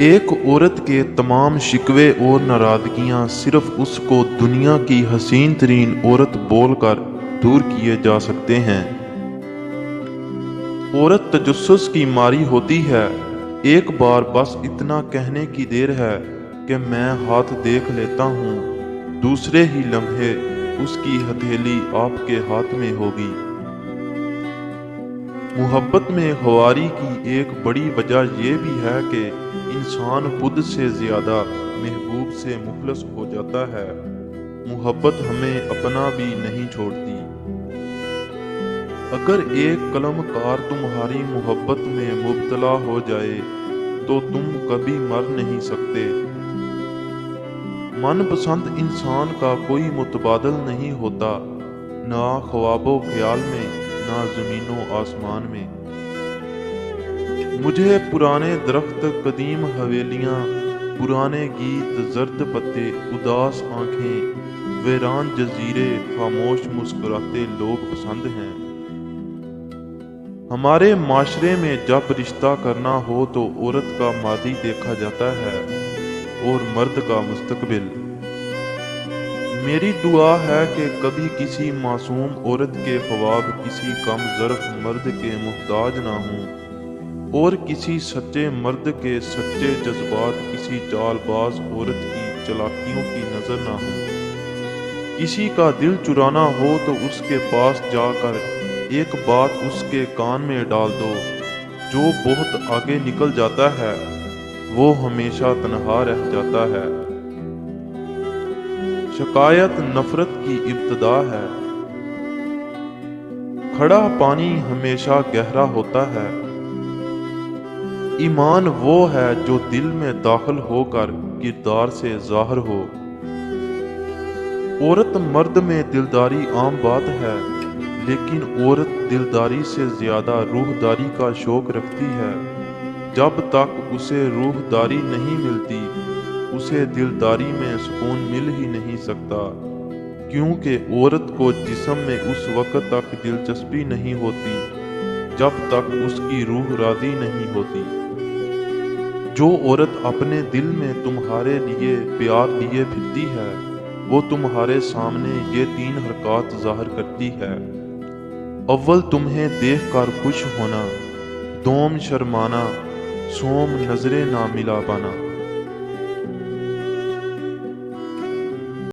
ایک عورت کے تمام شکوے اور ناراضگیاں صرف اس کو دنیا کی حسین ترین عورت بول کر دور کیے جا سکتے ہیں۔ عورت تجسس کی ماری ہوتی ہے، ایک بار بس اتنا کہنے کی دیر ہے کہ میں ہاتھ دیکھ لیتا ہوں، دوسرے ہی لمحے اس کی ہتھیلی آپ کے ہاتھ میں ہوگی۔ محبت میں خواری کی ایک بڑی وجہ یہ بھی ہے کہ انسان خود سے زیادہ محبوب سے مخلص ہو جاتا ہے۔ محبت ہمیں اپنا بھی نہیں چھوڑتی۔ اگر ایک قلم کار تمہاری محبت میں مبتلا ہو جائے تو تم کبھی مر نہیں سکتے۔ من پسند انسان کا کوئی متبادل نہیں ہوتا، نہ خواب و خیال میں، نہ زمین و آسمان میں۔ مجھے پرانے درخت، قدیم حویلیاں، پرانے گیت، زرد پتے، اداس آنکھیں، ویران جزیرے، خاموش مسکراتے لوگ پسند ہیں۔ ہمارے معاشرے میں جب رشتہ کرنا ہو تو عورت کا ماضی دیکھا جاتا ہے اور مرد کا مستقبل۔ میری دعا ہے کہ کبھی کسی معصوم عورت کے خواب کسی کم ظرف مرد کے محتاج نہ ہوں، اور کسی سچے مرد کے سچے جذبات کسی چال باز عورت کی چالاکیوں کی نظر نہ ہوں۔ کسی کا دل چرانا ہو تو اس کے پاس جا کر ایک بات اس کے کان میں ڈال دو، جو بہت آگے نکل جاتا ہے وہ ہمیشہ تنہا رہ جاتا ہے۔ شکایت نفرت کی ابتدا ہے۔ کھڑا پانی ہمیشہ گہرا ہوتا ہے۔ ایمان وہ ہے جو دل میں داخل ہو کر کردار سے ظاہر ہو۔ عورت مرد میں دلداری عام بات ہے، لیکن عورت دلداری سے زیادہ روح داری کا شوق رکھتی ہے۔ جب تک اسے روح داری نہیں ملتی، اسے دلداری میں سکون مل ہی نہیں سکتا، کیونکہ عورت کو جسم میں اس وقت تک دلچسپی نہیں ہوتی جب تک اس کی روح راضی نہیں ہوتی۔ جو عورت اپنے دل میں تمہارے لیے پیار لیے پھرتی ہے، وہ تمہارے سامنے یہ 3 حرکات ظاہر کرتی ہے۔ اول تمہیں دیکھ کر خوش ہونا، دوم شرمانا، سوم نظریں نہ ملا پانا۔